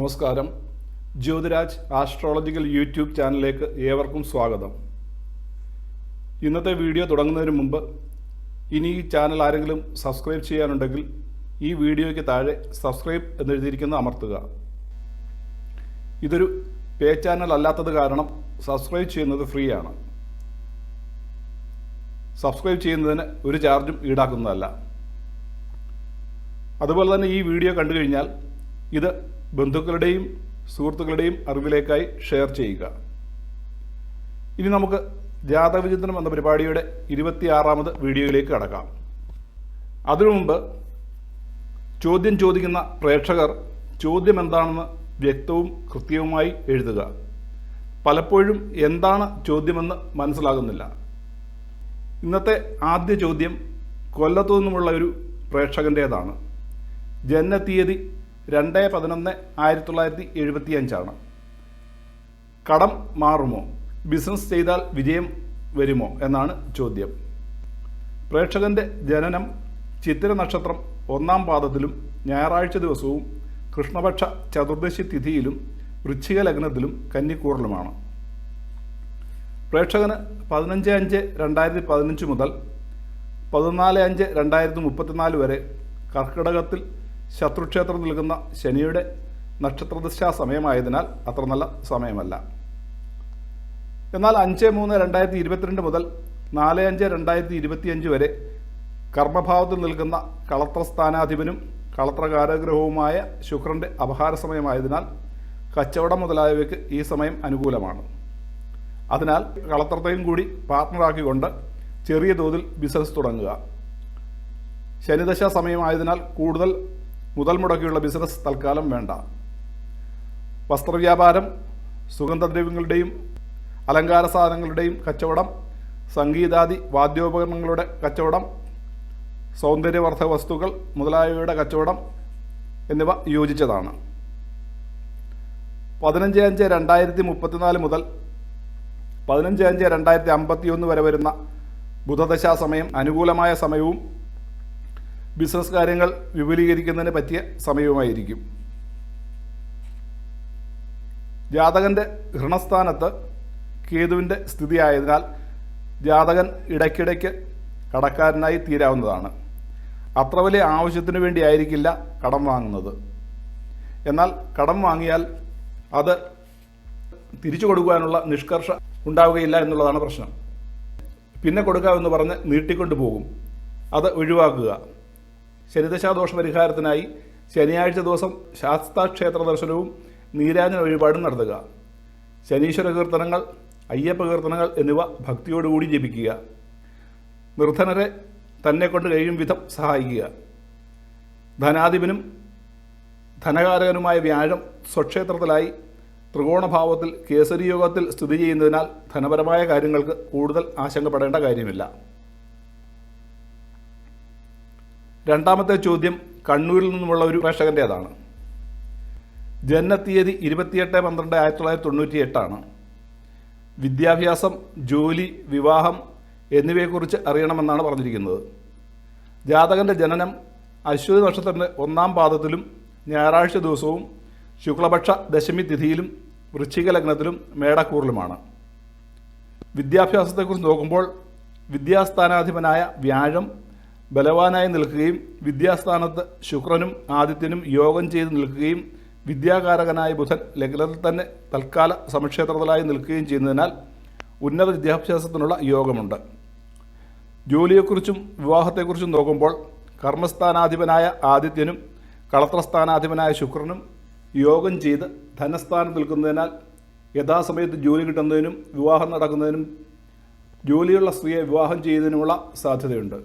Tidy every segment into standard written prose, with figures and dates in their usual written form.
നമസ്കാരം. Jyothiraj astrological YouTube ചാനലിലേക്ക് ഏവർക്കും സ്വാഗതം. ഇന്നത്തെ വീഡിയോ തുടങ്ങുന്നതിന് മുമ്പ് ഇനി ഈ ചാനൽ ആരെങ്കിലും സബ്സ്ക്രൈബ് ചെയ്യാനുണ്ടെങ്കിൽ ഈ വീഡിയോയ്ക്ക് താഴെ സബ്സ്ക്രൈബ് എന്നെഴുതിയിരിക്കുന്നത് അമർത്തുക. ഇതൊരു പേ ചാനൽ അല്ലാത്തത് കാരണം സബ്സ്ക്രൈബ് ചെയ്യുന്നത് ഫ്രീ ആണ്. സബ്സ്ക്രൈബ് ചെയ്യുന്നതിന് ഒരു ചാർജും ഈടാക്കുന്നതല്ല. അതുപോലെ തന്നെ ഈ വീഡിയോ കണ്ടു കഴിഞ്ഞാൽ ഇത് ബന്ധുക്കളുടെയും സുഹൃത്തുക്കളുടെയും അറിവിലേക്കായി ഷെയർ ചെയ്യുക. ഇനി നമുക്ക് ജാതകവിചിന്തനം എന്ന പരിപാടിയുടെ 26ാമത് വീഡിയോയിലേക്ക് കടക്കാം. അതിനു മുമ്പ് ചോദ്യം ചോദിക്കുന്ന പ്രേക്ഷകർ ചോദ്യം എന്താണെന്ന് വ്യക്തവും കൃത്യവുമായി എഴുതുക. പലപ്പോഴും എന്താണ് ചോദ്യമെന്ന് മനസ്സിലാകുന്നില്ല. ഇന്നത്തെ ആദ്യ ചോദ്യം കൊല്ലത്തു നിന്നുമുള്ള ഒരു പ്രേക്ഷകൻ്റേതാണ്. ജനനത്തീയതി 2/11/1975. കടം മാറുമോ? ബിസിനസ് ചെയ്താൽ വിജയം വരുമോ എന്നാണ് ചോദ്യം. പ്രേക്ഷകൻ്റെ ജനനം ചിത്തിര നക്ഷത്രം 1-ാം പാദത്തിലും ഞായറാഴ്ച ദിവസവും കൃഷ്ണപക്ഷ ചതുർദശി തിഥിയിലും വൃശ്ചിക ലഗ്നത്തിലും കന്നിക്കൂറിലുമാണ്. പ്രേക്ഷകന് 15/5/2015 മുതൽ 14/5/2034 വരെ കർക്കിടകത്തിൽ ശത്രുക്ഷേത്രം നിൽക്കുന്ന ശനിയുടെ നക്ഷത്രദശാ സമയമായതിനാൽ അത്ര നല്ല സമയമല്ല. എന്നാൽ 5/3/2022 മുതൽ 4/5/2025 വരെ കർമ്മഭാവത്തിൽ നിൽക്കുന്ന കളത്രസ്ഥാനാധിപനും കളത്രകാരഗ്രഹവുമായ ശുക്രൻ്റെ അപഹാര സമയമായതിനാൽ കച്ചവടം മുതലായവയ്ക്ക് ഈ സമയം അനുകൂലമാണ്. അതിനാൽ കളത്രത്തെയും കൂടി പാർട്ട്ണറാക്കിക്കൊണ്ട് ചെറിയ തോതിൽ ബിസിനസ് തുടങ്ങുക. ശനിദശ സമയമായതിനാൽ കൂടുതൽ മുതൽ മുടക്കിയുള്ള ബിസിനസ് തൽക്കാലം വേണ്ട. വസ്ത്രവ്യാപാരം, സുഗന്ധദ്രവ്യങ്ങളുടെയും അലങ്കാര സാധനങ്ങളുടെയും കച്ചവടം, സംഗീതാദി വാദ്യോപകരണങ്ങളുടെ കച്ചവടം, സൗന്ദര്യവർദ്ധക വസ്തുക്കൾ മുതലായവയുടെ കച്ചവടം എന്നിവ യോജിച്ചതാണ്. 15/5/2034 മുതൽ 15/5/2051 വരെ വരുന്ന ബുധദശാ സമയം അനുകൂലമായ സമയവും ബിസിനസ് കാര്യങ്ങൾ വിപുലീകരിക്കുന്നതിന് പറ്റിയ സമയവുമായിരിക്കും. ജാതകൻ്റെ ഋണസ്ഥാനത്ത് കേതുവിൻ്റെ സ്ഥിതിയായതിനാൽ ജാതകൻ ഇടയ്ക്കിടയ്ക്ക് കടക്കാരനായി തീരാവുന്നതാണ്. അത്ര വലിയ ആവശ്യത്തിനു വേണ്ടിയായിരിക്കില്ല കടം വാങ്ങുന്നത്. എന്നാൽ കടം വാങ്ങിയാൽ അത് തിരിച്ചു കൊടുക്കുവാനുള്ള നിഷ്കർഷ ഉണ്ടാവുകയില്ല എന്നുള്ളതാണ് പ്രശ്നം. പിന്നെ കൊടുക്കാമെന്ന് പറഞ്ഞ് നീട്ടിക്കൊണ്ടു പോകും. അത് ഒഴിവാക്കുക. ശനിദശാദോഷ പരിഹാരത്തിനായി ശനിയാഴ്ച ദിവസം ശാസ്താക്ഷേത്ര ദർശനവും നീരാജന വഴിപാടും നടത്തുക. ശനീശ്വര കീർത്തനങ്ങൾ, അയ്യപ്പ കീർത്തനങ്ങൾ എന്നിവ ഭക്തിയോടുകൂടി ജപിക്കുക. നിർധനരെ തന്നെ കൊണ്ട് കഴിയും വിധം സഹായിക്കുക. ധനാധിപനും ധനകാരകനുമായ വ്യാഴം സ്വക്ഷേത്രത്തിലായി ത്രികോണഭാവത്തിൽ കേസരി യോഗത്തിൽ സ്ഥിതി ചെയ്യുന്നതിനാൽ ധനപരമായ കാര്യങ്ങൾക്ക് കൂടുതൽ ആശങ്കപ്പെടേണ്ട കാര്യമില്ല. രണ്ടാമത്തെ ചോദ്യം കണ്ണൂരിൽ നിന്നുമുള്ള ഒരു പ്രേക്ഷകൻ്റേതാണ്. ജനനത്തീയതി 28/12/1998. വിദ്യാഭ്യാസം, ജോലി, വിവാഹം എന്നിവയെക്കുറിച്ച് അറിയണമെന്നാണ് പറഞ്ഞിരിക്കുന്നത്. ജാതകൻ്റെ ജനനം അശ്വതി നക്ഷത്രത്തിൻ്റെ 1-ാം പാദത്തിലും ഞായറാഴ്ച ദിവസവും ശുക്ലപക്ഷ ദശമി തിഥിയിലും വൃശ്ചിക ലഗ്നത്തിലും മേടക്കൂറിലുമാണ്. വിദ്യാഭ്യാസത്തെക്കുറിച്ച് നോക്കുമ്പോൾ വിദ്യാസ്ഥാനാധിപനായ വ്യാഴം ബലവാനായി നിൽക്കുകയും വിദ്യാസ്ഥാനത്ത് ശുക്രനും ആദിത്യനും യോഗം ചെയ്ത് നിൽക്കുകയും വിദ്യാകാരകനായ ബുധൻ ലഗ്നത്തിൽ തന്നെ തൽക്കാല സമക്ഷേത്രത്തിലായി നിൽക്കുകയും ചെയ്യുന്നതിനാൽ ഉന്നത വിദ്യാഭ്യാസത്തിനുള്ള യോഗമുണ്ട്. ജോലിയെക്കുറിച്ചും വിവാഹത്തെക്കുറിച്ചും നോക്കുമ്പോൾ കർമ്മസ്ഥാനാധിപനായ ആദിത്യനും കളത്രസ്ഥാനാധിപനായ ശുക്രനും യോഗം ചെയ്ത് ധനസ്ഥാനം നിൽക്കുന്നതിനാൽ യഥാസമയത്ത് ജോലി കിട്ടുന്നതിനും വിവാഹം നടക്കുന്നതിനും ജോലിയുള്ള സ്ത്രീയെ വിവാഹം ചെയ്യുന്നതിനുമുള്ള സാധ്യതയുണ്ട്.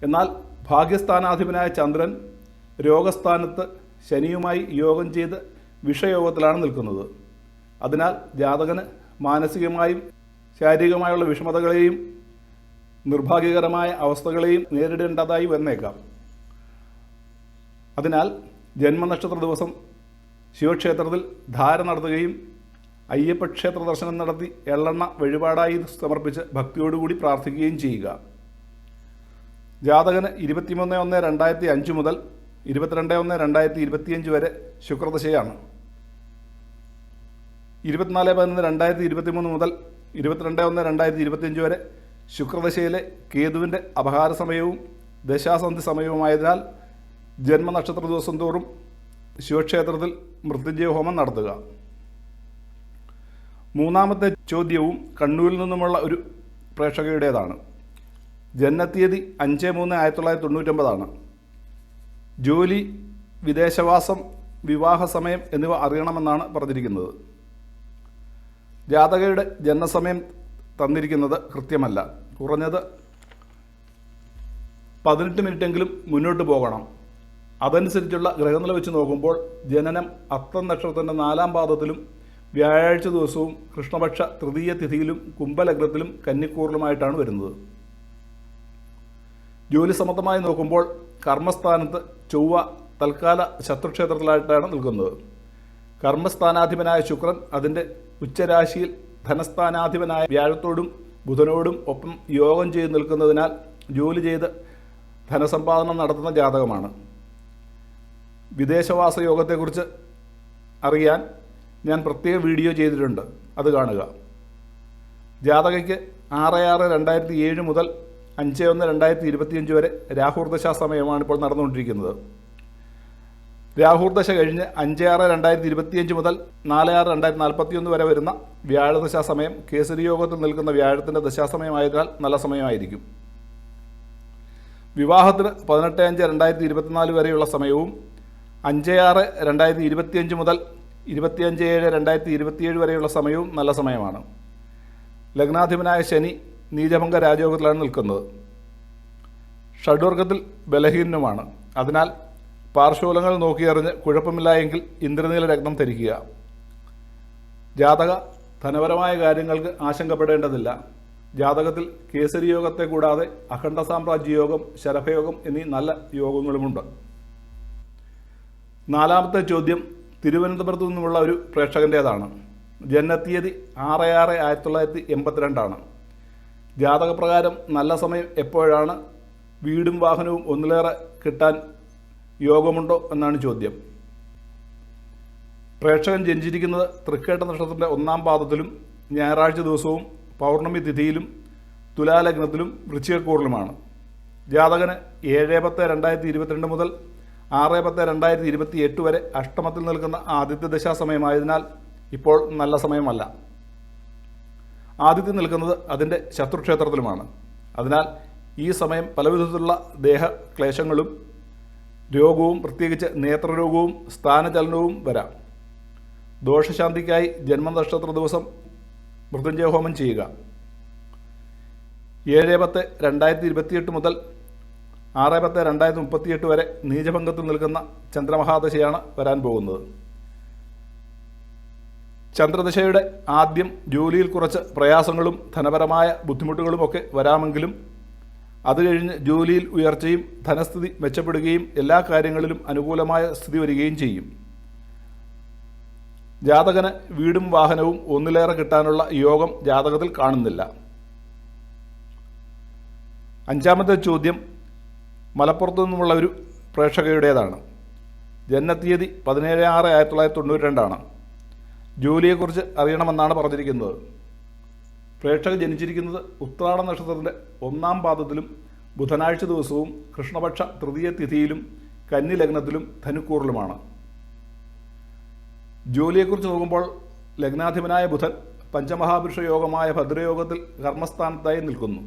എന്നാൽ ഭാഗ്യസ്ഥാനാധിപനായ ചന്ദ്രൻ രോഗസ്ഥാനത്ത് ശനിയുമായി യോഗം ചെയ്ത് വിഷയോഗത്തിലാണ് നിൽക്കുന്നത്. അതിനാൽ ജാതകന് മാനസികമായും ശാരീരികമായുള്ള വിഷമതകളെയും നിർഭാഗ്യകരമായ അവസ്ഥകളെയും നേരിടേണ്ടതായി വന്നേക്കാം. അതിനാൽ ജന്മനക്ഷത്ര ദിവസം ശിവക്ഷേത്രത്തിൽ ധാര നടത്തുകയും അയ്യപ്പക്ഷേത്ര ദർശനം നടത്തി എള്ളെണ്ണ വഴിപാടായി സമർപ്പിച്ച് ഭക്തിയോടുകൂടി പ്രാർത്ഥിക്കുകയും ചെയ്യുക. ജാതകന് 23/1/2005 മുതൽ 22/1/2025 വരെ ശുക്രദശയാണ്. 24/11/2023 മുതൽ 22/1/2025 വരെ ശുക്രദശയിലെ കേതുവിൻ്റെ അപഹാര സമയവും ദശാസന്ധി സമയവുമായതിനാൽ ജന്മനക്ഷത്ര ദിവസം തോറും ശിവക്ഷേത്രത്തിൽ മൃത്യുഞ്ജയ ഹോമം നടത്തുക. മൂന്നാമത്തെ ചോദ്യവും കണ്ണൂരിൽ നിന്നുമുള്ള ഒരു പ്രേക്ഷകയുടേതാണ്. ജനനത്തീയതി 5/3/1999 ജോലി, വിദേശവാസം, വിവാഹ സമയം എന്നിവ അറിയണമെന്നാണ് പറഞ്ഞിരിക്കുന്നത്. ജാതകയുടെ ജനനസമയം തന്നിരിക്കുന്നത് കൃത്യമല്ല. കുറഞ്ഞത് 18 മിനിറ്റെങ്കിലും മുന്നോട്ട് പോകണം. അതനുസരിച്ചുള്ള ഗ്രഹനില വെച്ച് നോക്കുമ്പോൾ ജനനം അത്തം നക്ഷത്രത്തിൻ്റെ 4-ാം പാദത്തിലും വ്യാഴാഴ്ച ദിവസവും കൃഷ്ണപക്ഷ തൃതീയ തിഥിയിലും കുംഭലഗ്നത്തിലും കന്നിക്കൂറിലുമായിട്ടാണ് വരുന്നത്. ജോലി സംബന്ധമായി നോക്കുമ്പോൾ കർമ്മസ്ഥാനത്ത് ചൊവ്വ തൽക്കാല ശത്രുക്ഷേത്രത്തിലായിട്ടാണ് നിൽക്കുന്നത്. കർമ്മസ്ഥാനാധിപനായ ശുക്രൻ അതിൻ്റെ ഉച്ചരാശിയിൽ ധനസ്ഥാനാധിപനായ വ്യാഴത്തോടും ബുധനോടും ഒപ്പം യോഗം ചെയ്ത് നിൽക്കുന്നതിനാൽ ജോലി ചെയ്ത് ധനസമ്പാദനം നടത്തുന്ന ജാതകമാണ്. വിദേശവാസ യോഗത്തെക്കുറിച്ച് അറിയാൻ ഞാൻ പ്രത്യേക വീഡിയോ ചെയ്തിട്ടുണ്ട്, അത് കാണുക. ജാതകയ്ക്ക് 6/6/2007 മുതൽ 5/1/2025 വരെ രാഹുർദശ സമയമാണ് ഇപ്പോൾ നടന്നുകൊണ്ടിരിക്കുന്നത്. രാഹുർദശ കഴിഞ്ഞ് 5/6/2025 മുതൽ 4/6/2041 വരെ വരുന്ന വ്യാഴദശാ സമയം കേസരി യോഗത്തിൽ നിൽക്കുന്ന വ്യാഴത്തിൻ്റെ ദശാസമയമായതിനാൽ നല്ല സമയമായിരിക്കും. വിവാഹത്തിന് 18/5/2024 വരെയുള്ള സമയവും 5/6/2025 മുതൽ 25/7/2027 വരെയുള്ള സമയവും നല്ല സമയമാണ്. ലഗ്നാധിപനായ ശനി നീചഭംഗ രാജയോഗത്തിലാണ് നിൽക്കുന്നത്. ഷഡ്വർഗത്തിൽ ബലഹീനനുമാണ്. അതിനാൽ പാർശ്വഫലങ്ങൾ നോക്കിയറിഞ്ഞ് കുഴപ്പമില്ല എങ്കിൽ ഇന്ദ്രനീല രത്നം ധരിക്കുക. ജാതക ധനപരമായ കാര്യങ്ങൾക്ക് ആശങ്കപ്പെടേണ്ടതില്ല. ജാതകത്തിൽ കേസരി യോഗത്തെ കൂടാതെ അഖണ്ഡ സാമ്രാജ്യ യോഗം, ശരഭയോഗം എന്നീ നല്ല യോഗങ്ങളുമുണ്ട്. നാലാമത്തെ ചോദ്യം തിരുവനന്തപുരത്തു നിന്നുമുള്ള ഒരു പ്രേക്ഷകൻ്റേതാണ്. ജനനത്തീയതി 6/6/1982 ജാതകപ്രകാരം നല്ല സമയം എപ്പോഴാണ്? വീടും വാഹനവും ഒന്നിലേറെ കിട്ടാൻ യോഗമുണ്ടോ എന്നാണ് ചോദ്യം. പ്രേക്ഷകൻ ജനിച്ചിരിക്കുന്നത് തൃക്കേട്ട നക്ഷത്രത്തിൻ്റെ 1-ാം പാദത്തിലും ഞായറാഴ്ച ദിവസവും പൗർണമി തിഥിയിലും തുലാലഗ്നത്തിലും വൃശ്ചികക്കൂറിലുമാണ്. ജാതകന് 7/10/2022 മുതൽ 6/10/2028 വരെ അഷ്ടമത്തിൽ നിൽക്കുന്ന ആദിത്യ ദശാസമയമായതിനാൽ ഇപ്പോൾ നല്ല സമയമല്ല. ആദിത്യം നിൽക്കുന്നത് അതിൻ്റെ ശത്രുക്ഷേത്രത്തിലുമാണ്. അതിനാൽ ഈ സമയം പലവിധത്തിലുള്ള ദേഹക്ലേശങ്ങളും രോഗവും, പ്രത്യേകിച്ച് നേത്രരോഗവും സ്ഥാനചലനവും വരാം. ദോഷശാന്തിക്കായി ജന്മനക്ഷത്ര ദിവസം മൃത്യുഞ്ജയ ഹോമം ചെയ്യുക. 7/10/2028 മുതൽ 6/10/2038 വരെ നീചഭംഗത്തിൽ നിൽക്കുന്ന ചന്ദ്രമഹാദശയാണ് വരാൻ പോകുന്നത്. ചന്ദ്രദശയുടെ ആദ്യം ജോലിയിൽ കുറച്ച് പ്രയാസങ്ങളും ധനപരമായ ബുദ്ധിമുട്ടുകളുമൊക്കെ വരാമെങ്കിലും അത് കഴിഞ്ഞ് ജോലിയിൽ ഉയർച്ചയും ധനസ്ഥിതി മെച്ചപ്പെടുകയും എല്ലാ കാര്യങ്ങളിലും അനുകൂലമായ സ്ഥിതി വരികയും ചെയ്യും. ജാതകന് വീടും വാഹനവും ഒന്നിലേറെ കിട്ടാനുള്ള യോഗം ജാതകത്തിൽ കാണുന്നില്ല. അഞ്ചാമത്തെ ചോദ്യം മലപ്പുറത്തു നിന്നുമുള്ള ഒരു പ്രേക്ഷകയുടേതാണ്. ജനനത്തീയതി 17/6/1992 ജോലിയെക്കുറിച്ച് അറിയണമെന്നാണ് പറഞ്ഞിരിക്കുന്നത്. പ്രേക്ഷകർ ജനിച്ചിരിക്കുന്നത് ഉത്രാട നക്ഷത്രത്തിൻ്റെ 1-ാം പാദത്തിലും ബുധനാഴ്ച ദിവസവും കൃഷ്ണപക്ഷ തൃതീയ തിഥിയിലും കന്നി ലഗ്നത്തിലും ധനുക്കൂറിലുമാണ്. ജോലിയെക്കുറിച്ച് നോക്കുമ്പോൾ ലഗ്നാധിപനായ ബുധൻ പഞ്ചമഹാപുരുഷ യോഗമായ ഭദ്രയോഗത്തിൽ കർമ്മസ്ഥാനത്തായി നിൽക്കുന്നു.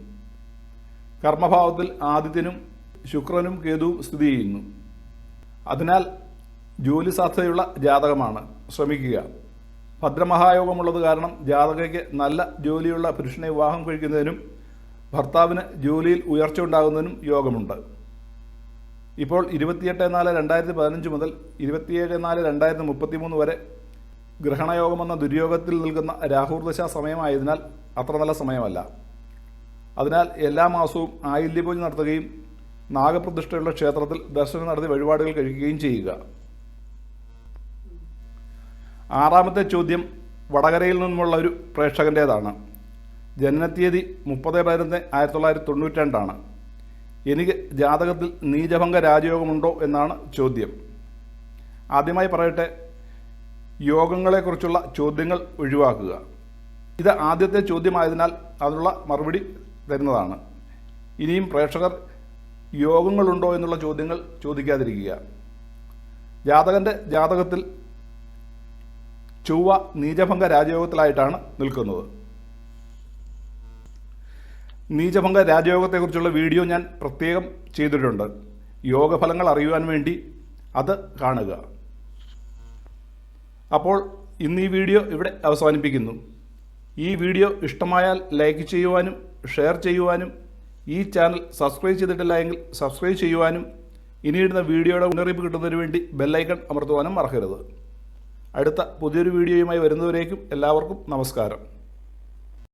കർമ്മഭാവത്തിൽ ആദിത്യനും ശുക്രനും കേതുവും സ്ഥിതി ചെയ്യുന്നു. അതിനാൽ ജോലി സാധ്യതയുള്ള ജാതകമാണ്, ശ്രമിക്കുക. ഭദ്രമഹായോഗമുള്ളത് കാരണം ജാതകയ്ക്ക് നല്ല ജോലിയുള്ള പുരുഷനെ വിവാഹം കഴിക്കുന്നതിനും ഭർത്താവിന് ജോലിയിൽ ഉയർച്ച ഉണ്ടാകുന്നതിനും യോഗമുണ്ട്. ഇപ്പോൾ 28/4/2015 മുതൽ 27/4/2033 വരെ ഗ്രഹണയോഗമെന്ന ദുര്യോഗത്തിൽ നിൽക്കുന്ന രാഹുർദശ സമയമായതിനാൽ അത്ര നല്ല സമയമല്ല. അതിനാൽ എല്ലാ മാസവും ആയില്യപൂജ നടത്തുകയും നാഗപ്രതിഷ്ഠയുള്ള ക്ഷേത്രത്തിൽ ദർശനം നടത്തി വഴിപാടുകൾ കഴിക്കുകയും ചെയ്യുക. ആറാമത്തെ ചോദ്യം വടകരയിൽ നിന്നുമുള്ള ഒരു പ്രേക്ഷകൻ്റേതാണ്. ജനനത്തീയതി 30/11/1992 എനിക്ക് ജാതകത്തിൽ നീചഭംഗ രാജയോഗമുണ്ടോ എന്നാണ് ചോദ്യം. ആദ്യമായി പറയട്ടെ, യോഗങ്ങളെക്കുറിച്ചുള്ള ചോദ്യങ്ങൾ ഒഴിവാക്കുക. ഇത് ആദ്യത്തെ ചോദ്യമായതിനാൽ അതിനുള്ള മറുപടി തരുന്നതാണ്. ഇനിയും പ്രേക്ഷകർ യോഗങ്ങളുണ്ടോ എന്നുള്ള ചോദ്യങ്ങൾ ചോദിക്കാതിരിക്കുക. ജാതകത്തിൽ ചൊവ്വ നീചഭംഗ രാജയോഗത്തിലായിട്ടാണ് നിൽക്കുന്നത്. നീചഭംഗ രാജയോഗത്തെക്കുറിച്ചുള്ള വീഡിയോ ഞാൻ പ്രത്യേകം ചെയ്തിട്ടുണ്ട്. യോഗഫലങ്ങൾ അറിയുവാൻ വേണ്ടി അത് കാണുക. അപ്പോൾ ഇന്ന് ഈ വീഡിയോ ഇവിടെ അവസാനിപ്പിക്കുന്നു. ഈ വീഡിയോ ഇഷ്ടമായാൽ ലൈക്ക് ചെയ്യുവാനും ഷെയർ ചെയ്യുവാനും ഈ ചാനൽ സബ്സ്ക്രൈബ് ചെയ്തിട്ടില്ല എങ്കിൽ സബ്സ്ക്രൈബ് ചെയ്യുവാനും ഇനിയിടുന്ന വീഡിയോയുടെ മുന്നറിയിപ്പ് കിട്ടുന്നതിന് വേണ്ടി ബെല്ലൈക്കൺ അമർത്തുവാനും മറക്കരുത്. അടുത്ത പുതിയൊരു വീഡിയോയുമായി വരുന്നവരേക്കും എല്ലാവർക്കും നമസ്കാരം.